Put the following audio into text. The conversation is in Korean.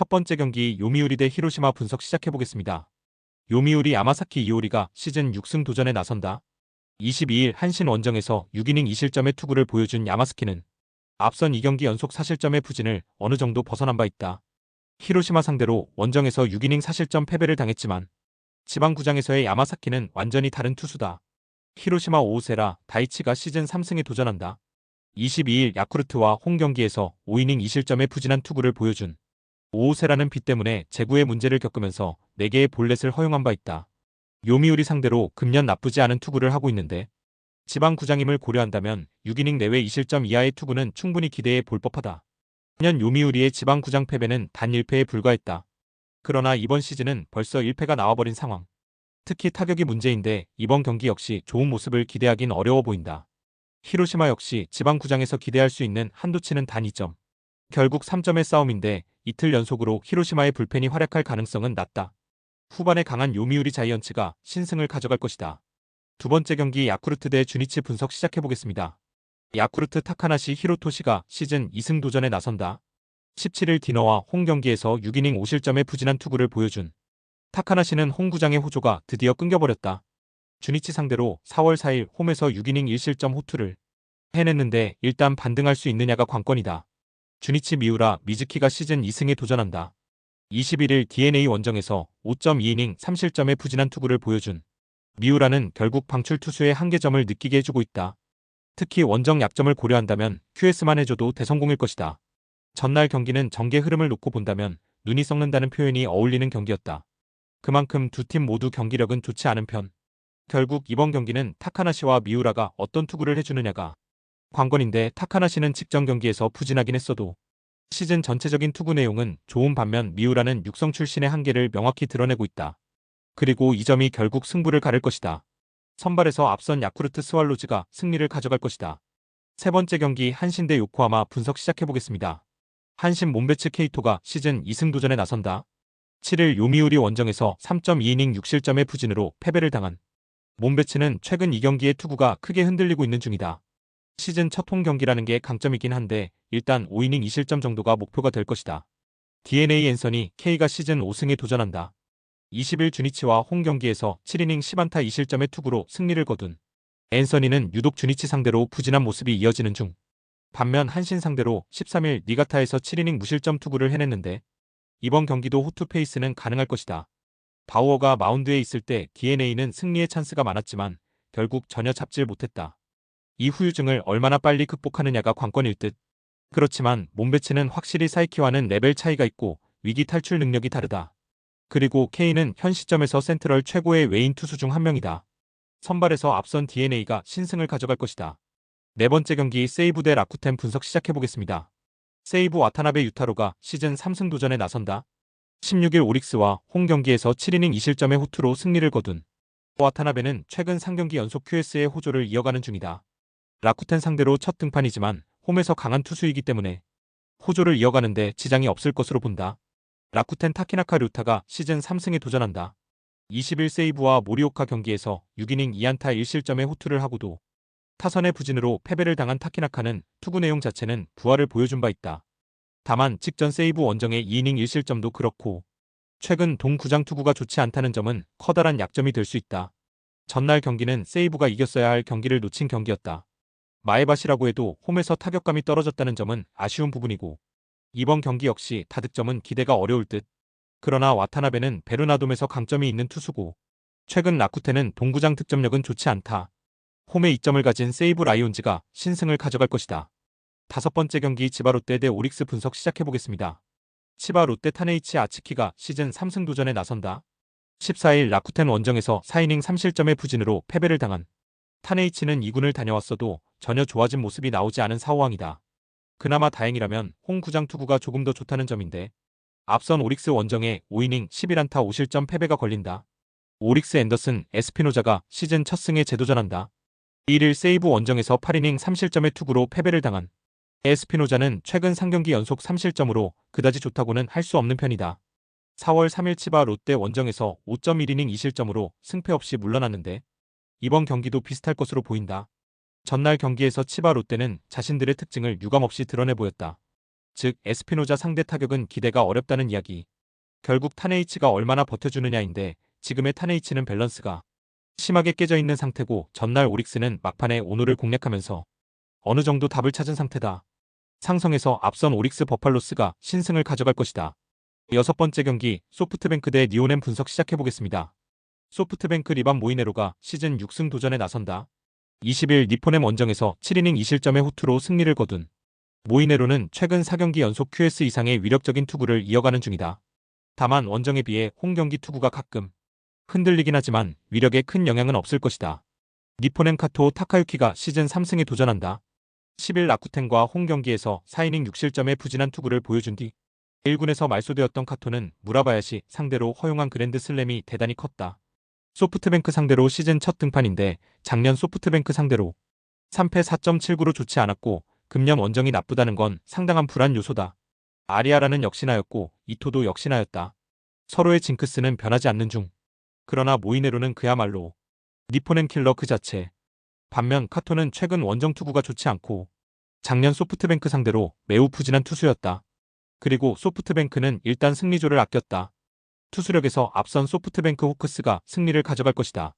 첫 번째 경기 요미우리 대 히로시마 분석 시작해보겠습니다. 요미우리 야마사키 이오리가 시즌 6승 도전에 나선다. 22일 한신 원정에서 6이닝 2실점의 투구를 보여준 야마스키는 앞선 2경기 연속 4실점의 부진을 어느 정도 벗어난 바 있다. 히로시마 상대로 원정에서 6이닝 4실점 패배를 당했지만 지방구장에서의 야마사키는 완전히 다른 투수다. 히로시마 오우세라 다이치가 시즌 3승에 도전한다. 22일 야쿠르트와 홈 경기에서 5이닝 2실점의 부진한 투구를 보여준 오우세라는 비 때문에 제구에 문제를 겪으면서 4개의 볼넷을 허용한 바 있다. 요미우리 상대로 금년 나쁘지 않은 투구를 하고 있는데 지방구장임을 고려한다면 6이닝 내외 2실점 이하의 투구는 충분히 기대해 볼 법하다. 작년 요미우리의 지방구장 패배는 단 1패에 불과했다. 그러나 이번 시즌은 벌써 1패가 나와버린 상황. 특히 타격이 문제인데 이번 경기 역시 좋은 모습을 기대하긴 어려워 보인다. 히로시마 역시 지방구장에서 기대할 수 있는 한도치는 단 2점. 결국 3점의 싸움인데 이틀 연속으로 히로시마의 불펜이 활약할 가능성은 낮다. 후반에 강한 요미우리 자이언츠가 신승을 가져갈 것이다. 두 번째 경기 야쿠르트 대 주니치 분석 시작해보겠습니다. 야쿠르트 타카나시 히로토시가 시즌 2승 도전에 나선다. 17일 디너와 홈 경기에서 6이닝 5실점의 부진한 투구를 보여준 타카나시는 홈구장의 호조가 드디어 끊겨버렸다. 주니치 상대로 4월 4일 홈에서 6이닝 1실점 호투를 해냈는데 일단 반등할 수 있느냐가 관건이다. 주니치 미우라 미즈키가 시즌 2승에 도전한다. 21일 DNA 원정에서 5.2이닝 3실점의 부진한 투구를 보여준 미우라는 결국 방출 투수의 한계점을 느끼게 해주고 있다. 특히 원정 약점을 고려한다면 QS만 해줘도 대성공일 것이다. 전날 경기는 전개 흐름을 놓고 본다면 눈이 썩는다는 표현이 어울리는 경기였다. 그만큼 두 팀 모두 경기력은 좋지 않은 편. 결국 이번 경기는 타카나시와 미우라가 어떤 투구를 해주느냐가 관건인데 타카나시는 직전 경기에서 부진하긴 했어도 시즌 전체적인 투구 내용은 좋은 반면 미우라는 육성 출신의 한계를 명확히 드러내고 있다. 그리고 이 점이 결국 승부를 가를 것이다. 선발에서 앞선 야쿠르트 스왈로즈가 승리를 가져갈 것이다. 세 번째 경기 한신 대 요코하마 분석 시작해보겠습니다. 한신 몬베츠 케이토가 시즌 2승 도전에 나선다. 7일 요미우리 원정에서 3.2이닝 6실점의 부진으로 패배를 당한 몬베츠는 최근 2경기의 투구가 크게 흔들리고 있는 중이다. 시즌 첫 홈 경기라는 게 강점이긴 한데 일단 5이닝 2실점 정도가 목표가 될 것이다. DNA 앤서니 K가 시즌 5승에 도전한다. 20일 주니치와 홈 경기에서 7이닝 10안타 2실점의 투구로 승리를 거둔 앤서니는 유독 주니치 상대로 부진한 모습이 이어지는 중. 반면 한신 상대로 13일 니가타에서 7이닝 무실점 투구를 해냈는데 이번 경기도 호투 페이스는 가능할 것이다. 바우어가 마운드에 있을 때 DNA는 승리의 찬스가 많았지만 결국 전혀 잡질 못했다. 이 후유증을 얼마나 빨리 극복하느냐가 관건일 듯. 그렇지만 몬베츠는 확실히 사이키와는 레벨 차이가 있고 위기 탈출 능력이 다르다. 그리고 K는 현 시점에서 센트럴 최고의 외인 투수 중 한 명이다. 선발에서 앞선 DNA가 신승을 가져갈 것이다. 네 번째 경기 세이부 대 라쿠텐 분석 시작해보겠습니다. 세이부 와타나베 유타로가 시즌 3승 도전에 나선다. 16일 오릭스와 홈 경기에서 7이닝 2실점의 호투로 승리를 거둔 와타나베는 최근 3경기 연속 QS의 호조를 이어가는 중이다. 라쿠텐 상대로 첫 등판이지만 홈에서 강한 투수이기 때문에 호조를 이어가는데 지장이 없을 것으로 본다. 라쿠텐 타키나카 류타가 시즌 3승에 도전한다. 20일 세이브와 모리오카 경기에서 6이닝 2안타 1실점의 호투를 하고도 타선의 부진으로 패배를 당한 타키나카는 투구 내용 자체는 부활을 보여준 바 있다. 다만 직전 세이브 원정의 2이닝 1실점도 그렇고 최근 동구장 투구가 좋지 않다는 점은 커다란 약점이 될 수 있다. 전날 경기는 세이브가 이겼어야 할 경기를 놓친 경기였다. 마에바시라고 해도 홈에서 타격감이 떨어졌다는 점은 아쉬운 부분이고 이번 경기 역시 다득점은 기대가 어려울 듯. 그러나 와타나베는 베르나돔에서 강점이 있는 투수고 최근 라쿠텐은 동구장 득점력은 좋지 않다. 홈에 이점을 가진 세이브 라이온즈가 신승을 가져갈 것이다. 다섯 번째 경기 치바 롯데 대 오릭스 분석 시작해보겠습니다. 치바 롯데 타네이치 아츠키가 시즌 3승 도전에 나선다. 14일 라쿠텐 원정에서 4이닝 3실점의 부진으로 패배를 당한 타네이치는 2군을 다녀왔어도 전혀 좋아진 모습이 나오지 않은 상황이다. 그나마 다행이라면 홈구장 투구가 조금 더 좋다는 점인데 앞선 오릭스 원정에 5이닝 11안타 5실점 패배가 걸린다. 오릭스 앤더슨 에스피노자가 시즌 첫 승에 재도전한다. 1일 세이브 원정에서 8이닝 3실점의 투구로 패배를 당한 에스피노자는 최근 3경기 연속 3실점으로 그다지 좋다고는 할 수 없는 편이다. 4월 3일 치바 롯데 원정에서 5.1이닝 2실점으로 승패 없이 물러났는데 이번 경기도 비슷할 것으로 보인다. 전날 경기에서 치바 롯데는 자신들의 특징을 유감없이 드러내 보였다. 즉 에스피노자 상대 타격은 기대가 어렵다는 이야기. 결국 타네이치가 얼마나 버텨주느냐인데 지금의 타네이치는 밸런스가 심하게 깨져 있는 상태고 전날 오릭스는 막판에 오노를 공략하면서 어느 정도 답을 찾은 상태다. 상성에서 앞선 오릭스 버팔로스가 신승을 가져갈 것이다. 여섯 번째 경기 소프트뱅크 대 니오넴 분석 시작해보겠습니다. 소프트뱅크 리반 모이네로가 시즌 6승 도전에 나선다. 20일 니포넴 원정에서 7이닝 2실점의 호투로 승리를 거둔 모이네로는 최근 4경기 연속 QS 이상의 위력적인 투구를 이어가는 중이다. 다만 원정에 비해 홈 경기 투구가 가끔 흔들리긴 하지만 위력에 큰 영향은 없을 것이다. 니포넴 카토 타카유키가 시즌 3승에 도전한다. 10일 라쿠텐과 홈 경기에서 4이닝 6실점의 부진한 투구를 보여준 뒤 1군에서 말소되었던 카토는 무라바야시 상대로 허용한 그랜드 슬램이 대단히 컸다. 소프트뱅크 상대로 시즌 첫 등판인데 작년 소프트뱅크 상대로 3패 4.79로 좋지 않았고 금년 원정이 나쁘다는 건 상당한 불안 요소다. 아리아라는 역시나였고 이토도 역시나였다. 서로의 징크스는 변하지 않는 중. 그러나 모이네로는 그야말로 니포넴 킬러 그 자체. 반면 카토는 최근 원정 투구가 좋지 않고 작년 소프트뱅크 상대로 매우 부진한 투수였다. 그리고 소프트뱅크는 일단 승리조를 아꼈다. 투수력에서 앞선 소프트뱅크 호크스가 승리를 가져갈 것이다.